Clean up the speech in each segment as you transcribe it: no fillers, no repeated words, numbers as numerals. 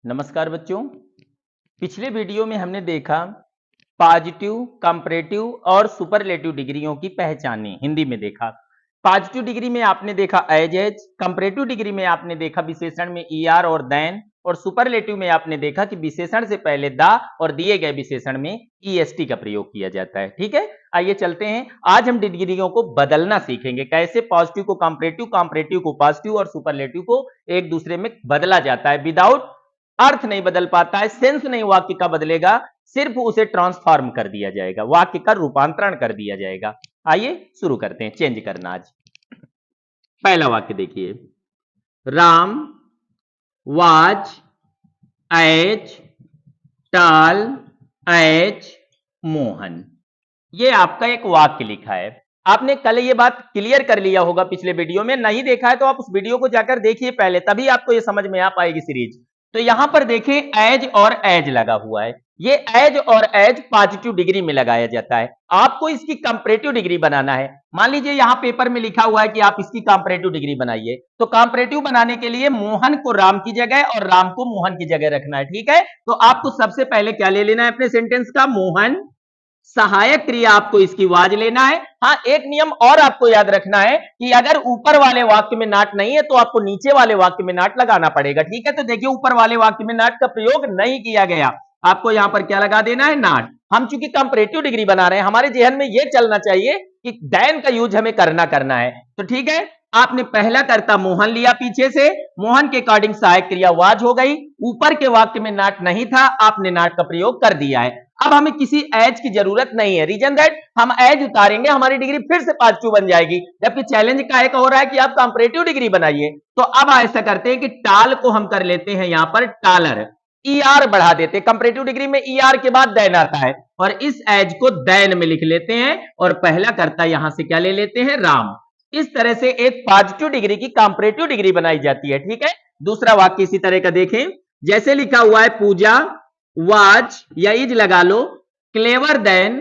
नमस्कार बच्चों। पिछले वीडियो में हमने देखा पॉजिटिव, कंपैरेटिव और सुपरलेटिव डिग्रियों की पहचाने हिंदी में देखा। पॉजिटिव डिग्री में आपने देखा एज, कंपैरेटिव डिग्री में आपने देखा विशेषण में ईआर और देन, और सुपरलेटिव में आपने देखा कि विशेषण से पहले द और दिए गए विशेषण में ईएसटी का प्रयोग किया जाता है। ठीक है, आइए चलते हैं। आज हम डिग्रियों को बदलना सीखेंगे, कैसे पॉजिटिव को कंपैरेटिव, कंपैरेटिव को पॉजिटिव और सुपरलेटिव को एक दूसरे में बदला जाता है। विदाउट अर्थ नहीं बदल पाता है, सेंस नहीं वाक्य का बदलेगा, सिर्फ उसे ट्रांसफॉर्म कर दिया जाएगा, वाक्य का रूपांतरण कर दिया जाएगा। आइए शुरू करते हैं चेंज करना। आज पहला वाक्य देखिए, Ram was as tall as Mohan. ये आपका एक वाक्य लिखा है। आपने कल ये बात क्लियर कर लिया होगा, पिछले वीडियो में नहीं देखा है तो आप उस वीडियो को जाकर देखिए पहले, तभी आपको ये समझ में आ पाएगी सीरीज। तो यहां पर देखिए एज और एज लगा हुआ है। ये एज और एज पॉजिटिव डिग्री में लगाया जाता है। आपको इसकी कंपैरेटिव डिग्री बनाना है। मान लीजिए यहां पेपर में लिखा हुआ है कि आप इसकी कंपैरेटिव डिग्री बनाइए, तो कंपैरेटिव बनाने के लिए मोहन को राम की जगह और राम को मोहन की जगह रखना है। ठीक है, तो आपको सबसे पहले क्या ले लेना है अपने सेंटेंस का, मोहन, सहायक क्रिया आपको इसकी वाज लेना है। हाँ, एक नियम और आपको याद रखना है कि अगर ऊपर वाले वाक्य में नाट नहीं है तो आपको नीचे वाले वाक्य में नाट लगाना पड़ेगा। ठीक है, तो देखिए ऊपर वाले वाक्य में नाट का प्रयोग नहीं किया गया, आपको यहां पर क्या लगा देना है, नाट। हम चूंकि कंपैरेटिव डिग्री बना रहे हैं, हमारे जहन में यह चलना चाहिए कि देन का यूज हमें करना है। तो ठीक है, आपने पहला कर्ता मोहन लिया पीछे से, मोहन के अकॉर्डिंग सहायक क्रिया वाज हो गई, ऊपर के वाक्य में नाट नहीं था, आपने नाट का प्रयोग कर दिया है। अब हमें किसी एज की जरूरत नहीं है, रीजन दैट हम एज उतारेंगे हमारी डिग्री फिर से पॉजिटिव बन जाएगी, जबकि चैलेंज काहे का हो रहा है कि आप कंपैरेटिव डिग्री बनाइए। तो अब ऐसा करते हैं कि टाल को हम कर लेते हैं यहां पर टालर, ईआर बढ़ा देते हैं। कंपैरेटिव डिग्री में ईआर के बाद देन आता है, और इस एज को देन में लिख लेते हैं, और पहला कर्ता यहां से क्या ले लेते हैं, राम। इस तरह से एक पॉजिटिव डिग्री की कंपैरेटिव डिग्री बनाई जाती है। ठीक है, दूसरा वाक्य इसी तरह का देखें, जैसे लिखा हुआ है, पूजा वाज या इज लगा लो, clever than,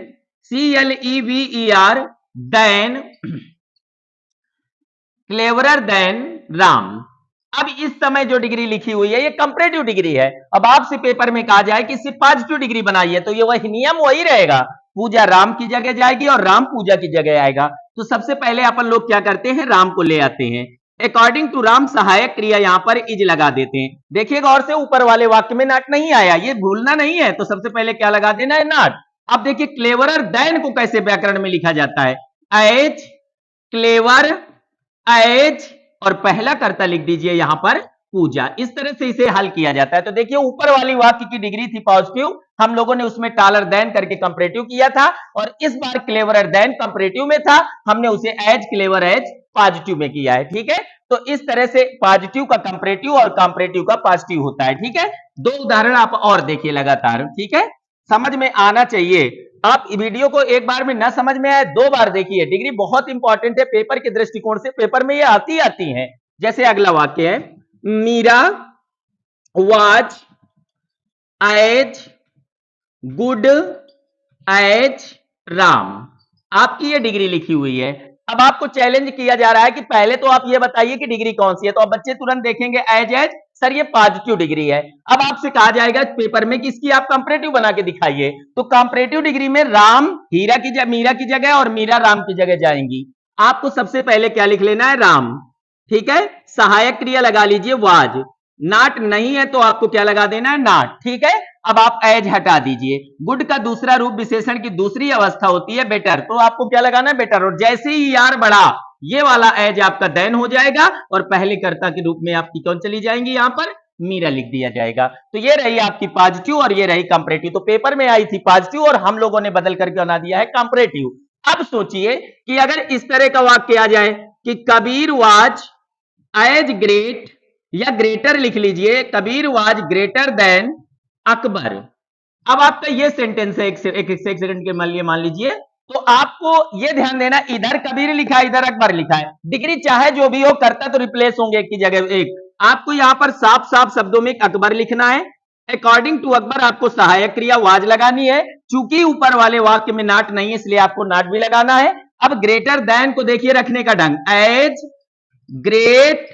CLEVER than, cleverer than Ram. अब इस समय जो डिग्री लिखी हुई है ये कंपैरेटिव डिग्री है। अब आपसे पेपर में कहा जाए कि इससे पॉजिटिव डिग्री बनाइए, तो ये वही नियम वही रहेगा, पूजा राम की जगह जाएगी और राम पूजा की जगह आएगा। तो सबसे पहले अपन लोग क्या करते हैं, राम को ले आते हैं, अकॉर्डिंग टू राम सहायक क्रिया यहां पर इज लगा देते हैं। देखिएगा और से ऊपर वाले वाक्य में नाट नहीं आया, ये भूलना नहीं है, तो सबसे पहले क्या लगा देना है, नाट। अब देखिए क्लेवरर देन को कैसे व्याकरण में लिखा जाता है, एज, क्लेवर, एज, और पहला कर्ता लिख दीजिए यहां पर पूजा। इस तरह से इसे हल किया जाता है। तो देखिए ऊपर वाली वाक्य की डिग्री थी पॉजिटिव, हम लोगों ने उसमें टालर देन करके कंपैरेटिव किया था, और इस बार क्लेवरर देन कंपैरेटिव में था, हमने उसे एज, क्लेवर, एज पॉजिटिव में किया है। ठीक है, तो इस तरह से पॉजिटिव का कंपैरेटिव और कंपैरेटिव का पॉजिटिव होता है। ठीक है, दो उदाहरण आप और देखिए लगातार। ठीक है, समझ में आना चाहिए। आप वीडियो को एक बार में ना समझ में आए, दो बार देखिए। डिग्री बहुत इंपॉर्टेंट है पेपर के दृष्टिकोण से, पेपर में ये आती हैं। जैसे अगला वाक्य है, Meera was as good as Ram. आपकी ये डिग्री लिखी हुई है। अब आपको चैलेंज किया जा रहा है कि पहले तो आप ये बताइए कि डिग्री कौन सी है, तो अब बच्चे तुरंत देखेंगे एज, सर ये पॉजिटिव डिग्री है। अब आपसे कहा जाएगा पेपर में कि इसकी आप कंपैरेटिव बना के दिखाइए, तो कंपैरेटिव डिग्री में राम मीरा की जगह और मीरा राम की जगह जाएंगी। आपको सबसे पहले क्या लिख लेना है, राम। ठीक है, सहायक क्रिया लगा लीजिए वाज, नाट नहीं है तो आपको क्या लगा देना है, नाट। ठीक है, अब आप एज हटा दीजिए। गुड का दूसरा रूप विशेषण की दूसरी अवस्था होती है बेटर, तो आपको क्या लगाना है, बेटर। और जैसे ही यार बढ़ा, ये वाला एज आपका देन हो जाएगा, और पहले कर्ता के रूप में आपकी कौन चली जाएंगी, यहां पर मीरा लिख दिया जाएगा। तो ये रही आपकी पॉजिटिव और ये रही कंपैरेटिव। तो पेपर में आई थी पॉजिटिव और हम लोगों ने बदल करके बना दिया है कंपैरेटिव। अब सोचिए कि अगर इस तरह का वाक्य आ जाए कि कबीर वाज एज ग्रेट, या ग्रेटर लिख लीजिए, Kabir was greater than Akbar. अब आपका ये सेंटेंस है, एक सेकंड के मान लीजिए, तो आपको ये ध्यान देना, इधर कबीर लिखा है, इधर अकबर लिखा है, डिग्री चाहे जो भी हो, करता तो रिप्लेस होंगे एक की जगह एक। आपको यहां पर साफ साफ शब्दों में अकबर लिखना है, अकॉर्डिंग टू अकबर आपको सहायक क्रिया वाज लगानी है। चूंकि ऊपर वाले वाक्य में नाट नहीं है इसलिए आपको नाट भी लगाना है। अब ग्रेटर देन को देखिए रखने का ढंग, एज, ग्रेट,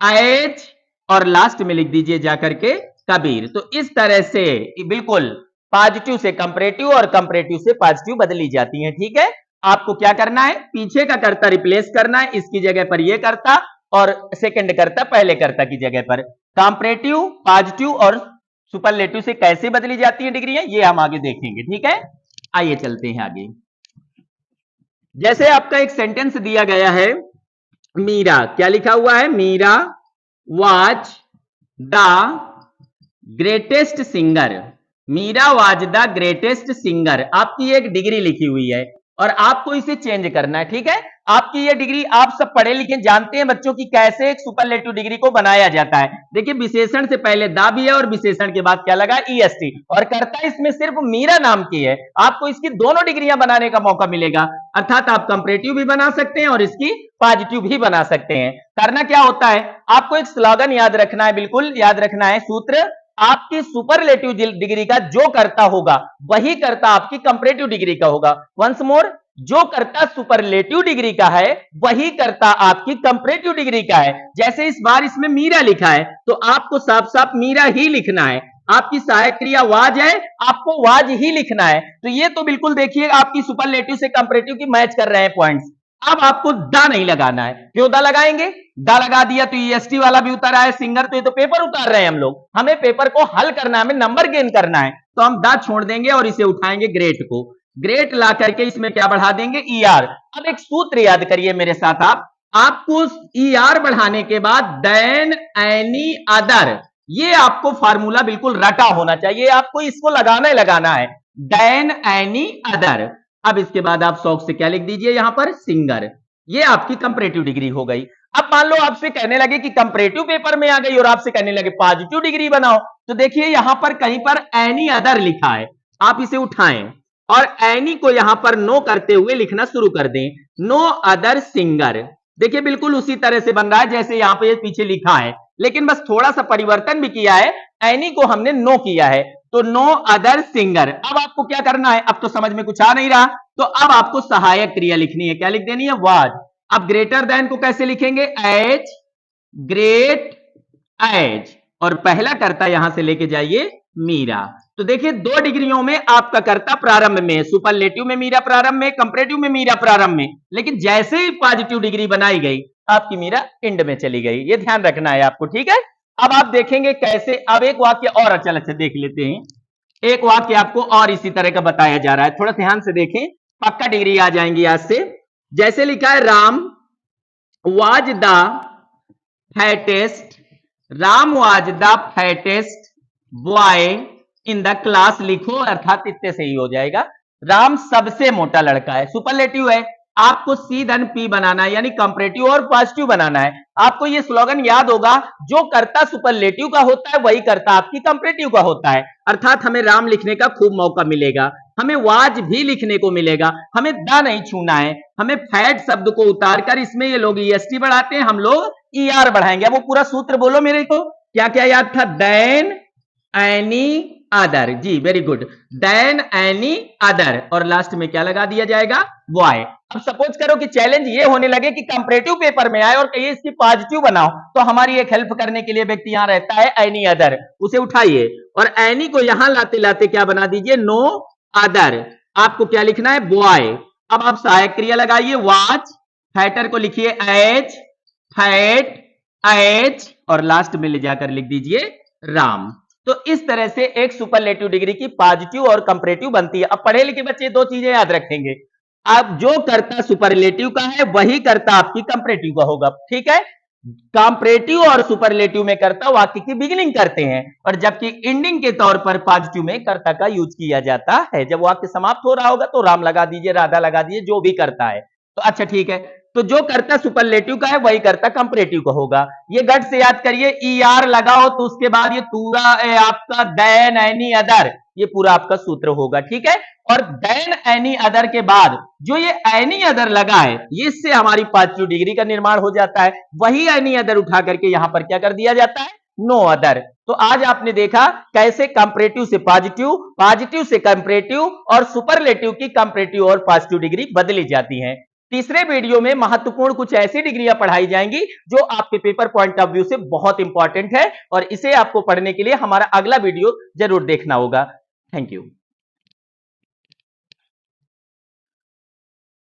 एज, और लास्ट में लिख दीजिए जाकर के कबीर। तो इस तरह से बिल्कुल पॉजिटिव से कंपैरेटिव और कंपैरेटिव से पॉजिटिव बदली जाती हैं। ठीक है, आपको क्या करना है, पीछे का कर्ता रिप्लेस करना है, इसकी जगह पर ये कर्ता और सेकंड कर्ता पहले कर्ता की जगह पर। कंपैरेटिव, पॉजिटिव और सुपरलेटिव से कैसे बदली जाती है डिग्री, ये हम आगे देखेंगे। ठीक है, आइए चलते हैं आगे। जैसे आपका एक सेंटेंस दिया गया है, मीरा, क्या लिखा हुआ है, Meera was the greatest singer. Meera was the greatest singer, आपकी एक डिग्री लिखी हुई है और आपको इसे चेंज करना है। ठीक है, आपकी ये डिग्री, आप सब पढ़े लिखे जानते हैं बच्चों की कैसे एक सुपरलेटिव डिग्री को बनाया जाता है। देखिए, विशेषण से पहले दा भी है और विशेषण के बाद क्या लगा, ईएसटी, और कर्ता इसमें सिर्फ मीरा नाम की है। आपको इसकी दोनों डिग्रियां बनाने का मौका मिलेगा, अर्थात आप कंपैरेटिव भी बना सकते हैं और इसकी पॉजिटिव भी बना सकते हैं। करना क्या होता है, आपको एक स्लोगन याद रखना है, बिल्कुल याद रखना है सूत्र, आपकी सुपरलेटिव डिग्री का जो कर्ता होगा वही कर्ता आपकी कंपैरेटिव डिग्री का होगा। वंस मोर, जो कर्ता सुपरलेटिव डिग्री का है वही कर्ता आपकी कंपैरेटिव डिग्री का है। जैसे इस बार इसमें मीरा लिखा है तो आपको साफ साफ मीरा ही लिखना है। आपकी सहायक क्रिया वाज है, आपको वाज ही लिखना है। तो ये तो बिल्कुल देखिए आपकी सुपरलेटिव से कंपैरेटिव की मैच कर रहे हैं पॉइंट्स। अब आपको दा नहीं लगाना है, क्यों दा लगाएंगे, दा लगा दिया तो ईएसटी वाला भी उतारा है, सिंगर, तो ये तो पेपर उतार रहे हैं हम लोग, हमें पेपर को हल करना है, हमें नंबर गेन करना है, तो हम दा छोड़ देंगे और इसे उठाएंगे ग्रेट को। ग्रेट ला करके इसमें क्या बढ़ा देंगे, ईआर। अब एक सूत्र याद करिए मेरे साथ, आपको ईआर बढ़ाने के बाद देन एनी अदर, ये आपको फार्मूला बिल्कुल रटा होना चाहिए, आपको इसको लगाना ही लगाना है, देन एनी अदर। अब इसके बाद आप शौक से क्या लिख दीजिए यहां पर, सिंगर। ये आपकी कंपैरेटिव डिग्री हो गई। अब मान लो आपसे कहने लगे कि कंपैरेटिव पेपर में आ गई और आपसे कहने लगे पॉजिटिव डिग्री बनाओ, तो देखिए यहां पर कहीं पर एनी अदर लिखा है, आप इसे उठाएं और एनी को यहां पर नो करते हुए लिखना शुरू कर दें, नो अदर सिंगर। देखिए बिल्कुल उसी तरह से बन रहा है जैसे यहां पे पीछे लिखा है, लेकिन बस थोड़ा सा परिवर्तन भी किया है, एनी को हमने नो किया है, तो नो अदर सिंगर। अब आपको क्या करना है, अब तो समझ में कुछ आ नहीं रहा, तो अब आपको सहायक क्रिया लिखनी है, क्या लिख देनी है, वाज। अब ग्रेटर देन को कैसे लिखेंगे, एज, ग्रेट एज, और पहला कर्ता यहां से लेके जाइए मीरा। तो देखिए दो डिग्रियों में आपका कर्ता प्रारंभ में, सुपरलेटिव में मीरा प्रारंभ में, कंपैरेटिव में मीरा प्रारंभ में, लेकिन जैसे ही पॉजिटिव डिग्री बनाई गई आपकी मीरा एंड में चली गई, ये ध्यान रखना है आपको। ठीक है, अब आप देखेंगे कैसे, अब एक वाक्य और अच्छा देख लेते हैं, एक वाक्य आपको और इसी तरह का बताया जा रहा है, थोड़ा ध्यान से देखें, पक्का डिग्री आ जाएंगी आज से। जैसे लिखा है, Ram was the fattest, Ram was the fattest boy in the class, लिखो, अर्थात इतने से ही हो जाएगा, राम सबसे मोटा लड़का है, सुपरलेटिव है, आपको सी धन पी बनाना है, यानी कंपैरेटिव और पॉजिटिव बनाना है। आपको ये स्लोगन याद होगा, जो कर्ता सुपरलेटिव का होता है वही कर्ता आपकी कंपैरेटिव का होता है, अर्थात हमें राम लिखने का खूब मौका मिलेगा, हमें वाज भी लिखने को मिलेगा, हमें दा नहीं छूना है, हमें फैट शब्द को उतारकर, इसमें ये लोग ईएसटी बढ़ाते हैं, हम लोग ईआर बढ़ाएंगे। वो पूरा सूत्र बोलो मेरे को, क्या क्या याद था, देन एनी अदर, जी very good, then any other, और लास्ट में क्या लगा दिया जाएगा, बॉय। अब सपोज करो कि चैलेंज ये होने लगे कि कंपैरेटिव पेपर में आए और कहिए इसकी पॉजिटिव बनाओ, तो हमारी एक हेल्प करने के लिए व्यक्ति यहां रहता है एनी अदर, उसे उठाइए और एनी को यहां लाते लाते क्या बना दीजिए, नो अदर। आपको क्या लिखना है, बॉय। अब आप सहायक क्रिया लगाइए, वाच, फैटर को लिखिए एज, फैट एज, और लास्ट में ले जाकर लिख दीजिए राम। तो इस तरह से एक सुपरलेटिव डिग्री की पॉजिटिव और कंपैरेटिव बनती है। अब पढ़े लिखे बच्चे दो चीजें याद रखेंगे, अब जो कर्ता सुपरलेटिव का है वही कर्ता आपकी कंपैरेटिव का होगा। ठीक है, कंपैरेटिव और सुपरलेटिव में कर्ता वाक्य की बिगिनिंग करते हैं, और जबकि एंडिंग के तौर पर पॉजिटिव में कर्ता का यूज किया जाता है। जब वाक्य समाप्त हो रहा होगा तो राम लगा दीजिए, राधा लगा दीजिए, जो भी करता है। तो अच्छा ठीक है, तो जो कर्ता सुपरलेटिव का है वही कर्ता कंपैरेटिव का होगा। ये गट से याद करिए, ईआर लगाओ तो उसके बाद ये पूरा आपका देन एनी अदर, ये पूरा आपका सूत्र होगा। ठीक है, और देन एनी अदर के बाद जो ये एनी अदर लगा है, इससे हमारी पॉजिटिव डिग्री का निर्माण हो जाता है। वही एनी अदर उठा करके यहां पर क्या कर दिया जाता है, नो अदर। तो आज आपने देखा कैसे कंपैरेटिव से पॉजिटिव, पॉजिटिव से कंपैरेटिव और सुपरलेटिव की कंपैरेटिव और पॉजिटिव डिग्री बदली जाती है। तीसरे वीडियो में महत्वपूर्ण कुछ ऐसी डिग्रियां पढ़ाई जाएंगी जो आपके पेपर पॉइंट ऑफ व्यू से बहुत इंपॉर्टेंट है और इसे आपको पढ़ने के लिए हमारा अगला वीडियो जरूर देखना होगा। Thank you.